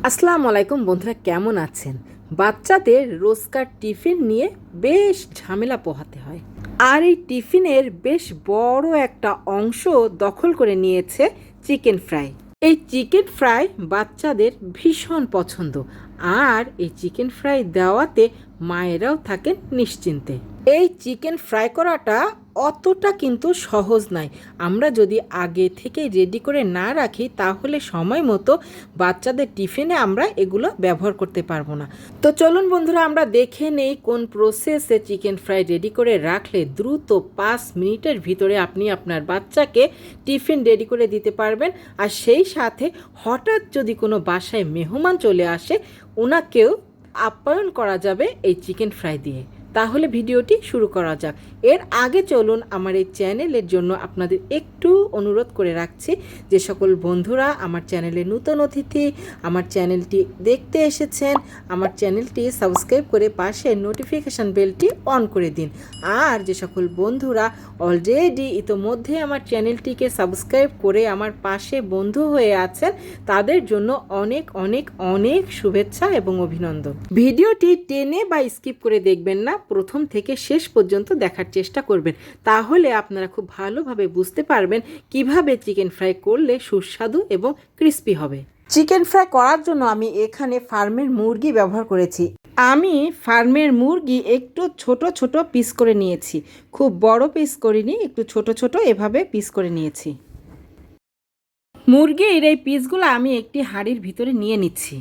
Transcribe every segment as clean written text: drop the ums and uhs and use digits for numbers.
আসসালামু আলাইকুম বন্ধুরা, কেমন আছেন? বাচ্চাদের রোজকার টিফিন নিয়ে বেশ ঝামেলা পোহাতে হয়, আর এই টিফিনের বেশ বড় একটা অংশ দখল করে নিয়েছে চিকেন ফ্রাই। এই চিকেন ফ্রাই বাচ্চাদের ভীষণ পছন্দ, আর এই চিকেন ফ্রাই দেওয়াতে মায়েরাও থাকেন নিশ্চিন্তে। এই চিকেন ফ্রাই করাটা অতটা কিন্তু সহজ নয়। আমরা যদি আগে থেকে রেডি করে না রাখি তাহলে সময় মতো বাচ্চাদের টিফিনে আমরা এগুলো ব্যবহার করতে পারবো না। তো চলুন বন্ধুরা, আমরা দেখে নেই কোন প্রসেসে চিকেন ফ্রাই রেডি করে রাখলে দ্রুত 5 মিনিটের ভিতরে আপনি আপনার বাচ্চাকে টিফিন রেডি করে দিতে পারবেন। আর সেই সাথে হঠাৎ যদি কোনো বাসায় মেহমান চলে আসে, ওনাকেও আপ্যায়ন করা যাবে এই চিকেন ফ্রাই দিয়ে। তাহলে ভিডিওটি শুরু করা যাক। এর আগে চলুন আমার এই চ্যানেলের জন্য আপনাদের একটু অনুরোধ করে রাখছি, যে সকল বন্ধুরা আমার চ্যানেলে নতুন অতিথি আমার চ্যানেলটি দেখতে এসেছেন, আমার চ্যানেলটি সাবস্ক্রাইব করে পাশে নোটিফিকেশান বেলটি অন করে দিন। আর যে সকল বন্ধুরা অলরেডি ইতোমধ্যে আমার চ্যানেলটিকে সাবস্ক্রাইব করে আমার পাশে বন্ধু হয়ে আছেন, তাদের জন্য অনেক অনেক অনেক শুভেচ্ছা এবং অভিনন্দন। ভিডিওটি টেনে বা স্কিপ করে দেখবেন না, প্রথম থেকে শেষ পর্যন্ত দেখার চেষ্টা করবেন। তাহলে আপনারা খুব ভালোভাবে বুঝতে পারবেন কিভাবে চিকেন ফ্রাই করলে সুস্বাদু এবং ক্রিস্পি হবে। চিকেন ফ্রাই করার জন্য আমি এখানে ফার্মের মুরগি ব্যবহার করেছি। আমি ফার্মের মুরগি একটু ছোট ছোট পিস করে নিয়েছি, খুব বড় পিস করিনি, একটু ছোট ছোট এভাবে পিস করে নিয়েছি। মুরগির এই পিসগুলো আমি একটি হাঁড়ির ভিতরে নিয়ে নিচ্ছি।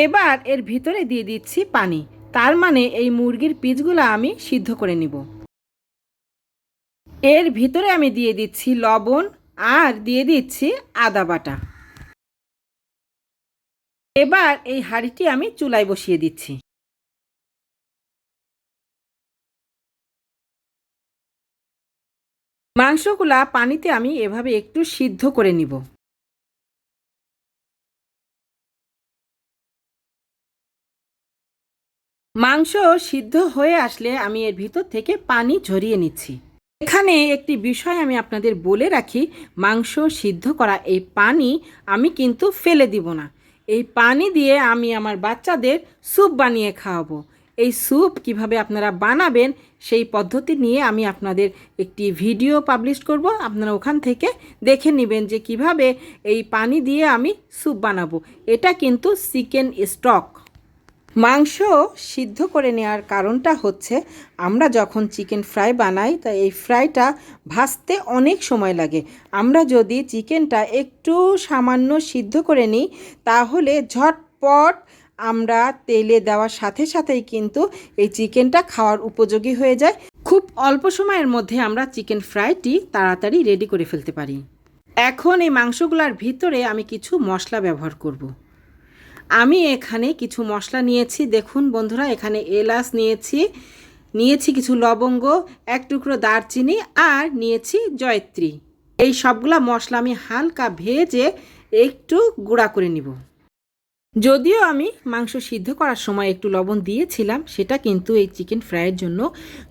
এবার এর ভিতরে দিয়ে দিচ্ছি পানি, তার মানে এই মুরগির পিসগুলো আমি সিদ্ধ করে নিব। এর ভিতরে আমি দিয়ে দিচ্ছি লবণ আর দিয়ে দিচ্ছি আদা বাটা। এবার এই হাঁড়িটি আমি চুলায় বসিয়ে দিচ্ছি। মাংসগুলা পানিতে আমি এভাবে একটু সিদ্ধ করে নিব। মাংস সিদ্ধ হয়ে আসলে আমি এর ভিতর থেকে পানি ঝরিয়ে নিচ্ছি। এখানে একটি বিষয় আমি আপনাদের বলে রাখি, মাংস সিদ্ধ করা এই পানি আমি কিন্তু ফেলে দিব না। এই পানি দিয়ে আমি আমার বাচ্চাদের স্যুপ বানিয়ে খাওয়াবো। এই স্যুপ কিভাবে আপনারা বানাবেন সেই পদ্ধতি নিয়ে আমি আপনাদের একটি ভিডিও পাবলিশ করব, আপনারা ওখান থেকে দেখে নেবেন যে কিভাবে এই পানি দিয়ে আমি স্যুপ বানাবো। এটা কিন্তু চিকেন স্টক। মাংস সিদ্ধ করে নেওয়ার কারণটা হচ্ছে, আমরা যখন চিকেন ফ্রাই বানাই তা এই ফ্রাইটা ভাজতে অনেক সময় লাগে। আমরা যদি চিকেনটা একটু সামান্য সিদ্ধ করে নিই তাহলে ঝটপট আমরা তেলে দেওয়ার সাথে সাথেই কিন্তু এই চিকেনটা খাওয়ার উপযোগী হয়ে যায়। খুব অল্প সময়ের মধ্যে আমরা চিকেন ফ্রাইটি তাড়াতাড়ি রেডি করে ফেলতে পারি। এখন এই মাংসগুলোর ভিতরে আমি কিছু মশলা ব্যবহার করব। আমি এখানে কিছু মশলা নিয়েছি, দেখুন বন্ধুরা, এখানে এলাচ নিয়েছি কিছু লবঙ্গ, এক টুকরো দারচিনি, আর নিয়েছি জয়ত্রী। এই সবগুলা মশলা আমি হালকা ভেজে একটু গুঁড়া করে নিব। যদিও আমি মাংস সিদ্ধ করার সময় একটু লবণ দিয়েছিলাম, সেটা কিন্তু এই চিকেন ফ্রাইয়ের জন্য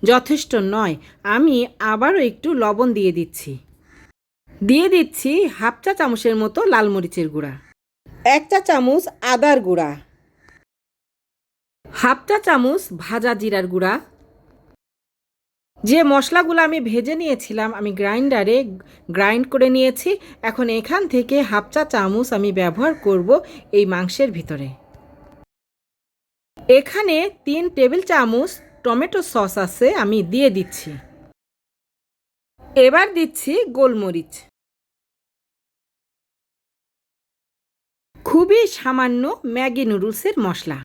যথেষ্ট নয়। আমি আবারও একটু লবণ দিয়ে দিচ্ছি। দিয়ে দিচ্ছি হাফ চা চামচের মতো লাল মরিচের গুঁড়া, 1 চা চামচ আদার গুঁড়া, হাফ চা চামচ ভাজা জিরার গুঁড়া। যে মশলাগুলো আমি ভেজে নিয়েছিলাম আমি গ্রাইন্ডারে গ্রাইন্ড করে নিয়েছি। এখন এখান থেকে হাফ চা চামচ আমি ব্যবহার করব এই মাংসের ভিতরে। এখানে 3 টেবিল চামচ টমেটো সস আছে, আমি দিয়ে দিচ্ছি। এবার দিচ্ছি গোলমরিচ, খুবই সামান্য ম্যাগি নুডলসের মশলা,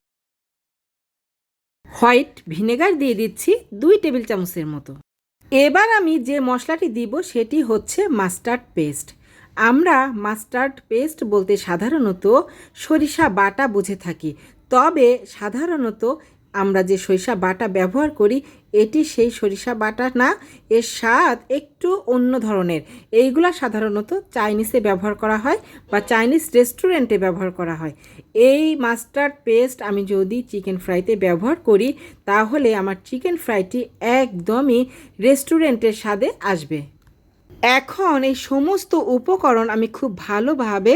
হোয়াইট ভিনেগার দিয়ে দিচ্ছি 2 টেবিল চামচের মতো। এবার আমি যে মশলাটি দিব সেটি হচ্ছে মাস্টার্ড পেস্ট। আমরা মাস্টার্ড পেস্ট বলতে সাধারণত সরিষা বাটা বুঝে থাকি, তবে সাধারণত আমরা যে সরিষা বাটা ব্যবহার করি এটি সেই সরিষা বাটা না, এর স্বাদ একটু অন্য ধরনের। এইগুলা সাধারণত চাইনিজে ব্যবহার করা হয় বা চাইনিজ রেস্টুরেন্টে ব্যবহার করা হয়। এই মাস্টার্ড পেস্ট আমি যদি চিকেন ফ্রাইতে ব্যবহার করি তাহলে আমার চিকেন ফ্রাইটি একদমই রেস্টুরেন্টের স্বাদে আসবে। এখন এই সমস্ত উপকরণ আমি খুব ভালোভাবে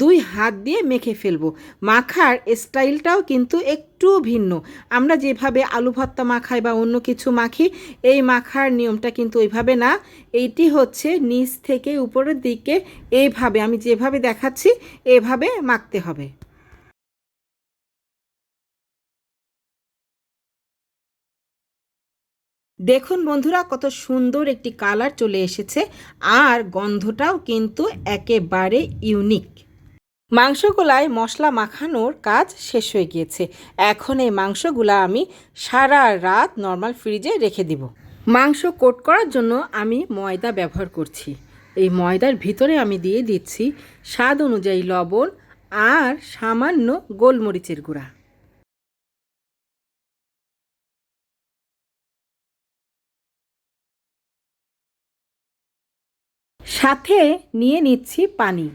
2 হাত দিয়ে মেখে ফেলবো। মাখার স্টাইলটাও কিন্তু একটু ভিন্ন। আমরা যেভাবে আলু ভর্তা মাখাই বা অন্য কিছু মাখি, এই মাখার নিয়মটা কিন্তু ওইভাবে না। এইটি হচ্ছে নিচ থেকে উপরের দিকে এইভাবে আমি যেভাবে দেখাচ্ছি এভাবে মাখতে হবে। দেখুন বন্ধুরা, কত সুন্দর একটি কালার চলে এসেছে, আর গন্ধটাও কিন্তু একেবারে ইউনিক। মাংসগুলায় মশলা মাখানোর কাজ শেষ হয়ে গিয়েছে। এখন এই মাংসগুলা আমি সারা রাত নর্মাল ফ্রিজে রেখে দিব। মাংস কোট করার জন্য আমি ময়দা ব্যবহার করছি। এই ময়দার ভিতরে আমি দিয়ে দিচ্ছি স্বাদ অনুযায়ী লবণ আর সামান্য গোলমরিচের গুঁড়া। সাথে নিয়ে নিচ্ছি পানি।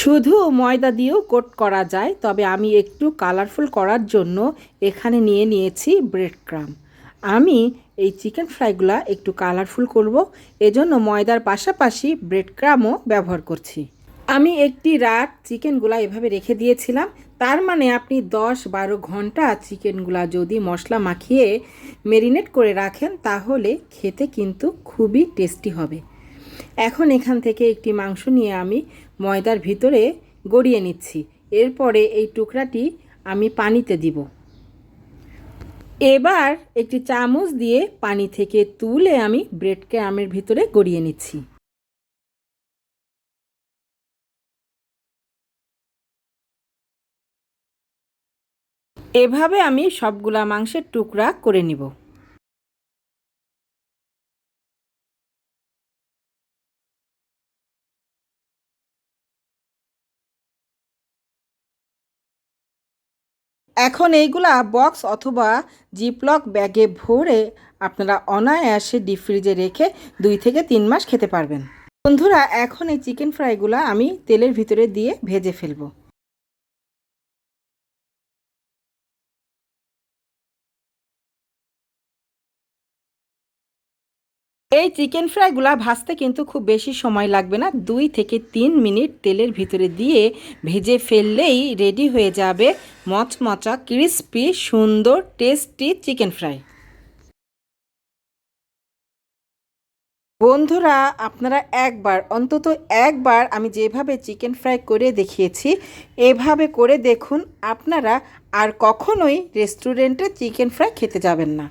শুধু ময়দা দিয়েও কোট করা যায়, তবে আমি একটু কালারফুল করার জন্য এখানে নিয়ে নিয়েছি ব্রেড ক্রাম্ব। আমি এই চিকেন ফ্রাইগুলা একটু কালারফুল করব, এজন্য ময়দার পাশাপাশি ব্রেড ক্রাম্বও ব্যবহার করছি। আমি একটি রাত চিকেনগুলা এভাবে রেখে দিয়েছিলাম। তার মানে আপনি 10-12 ঘন্টা চিকেনগুলা যদি মশলা মাখিয়ে মেরিনেট করে রাখেন তাহলে খেতে কিন্তু খুবই টেস্টি হবে। এখন এখান থেকে একটি মাংস নিয়ে আমি ময়দার ভিতরে গড়িয়ে নিচ্ছি। এরপরে এই টুকরাটি আমি পানিতে দিব। এবার একটি চামচ দিয়ে পানি থেকে তুলে আমি ব্রেড ক্রাম্বের ভিতরে গড়িয়ে নিচ্ছি। এভাবে আমি সবগুলা মাংসের টুকরা করে নিব। এখন এইগুলা বক্স অথবা জিপলক ব্যাগে ভরে আপনারা অনায়াসে ডিপ ফ্রিজে রেখে 2 থেকে 3 মাস খেতে পারবেন। বন্ধুরা, এখন এই চিকেন ফ্রাইগুলা আমি তেলের ভিতরে দিয়ে ভেজে ফেলবো। এই চিকেন ফ্রাইগুলা ভাজতে কিন্তু খুব বেশি সময় লাগবে না। 2 থেকে 3 মিনিট তেলের ভিতরে দিয়ে ভেজে ফেললেই রেডি হয়ে যাবে মচমচা ক্রিস্পি সুন্দর টেস্টি চিকেন ফ্রাই। বন্ধুরা, আপনারা অন্তত একবার আমি যেভাবে চিকেন ফ্রাই করে দেখিয়েছি এভাবে করে দেখুন, আপনারা আর কখনোই রেস্টুরেন্টে চিকেন ফ্রাই খেতে যাবেন না।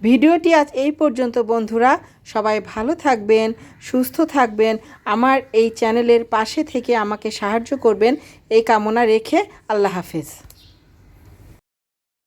ভিডিওটি আজ এই পর্যন্ত বন্ধুরা। সবাই ভালো থাকবেন, সুস্থ থাকবেন, আমার এই চ্যানেলের পাশে থেকে আমাকে সাহায্য করবেন এই কামনা রেখে আল্লাহ হাফেজ।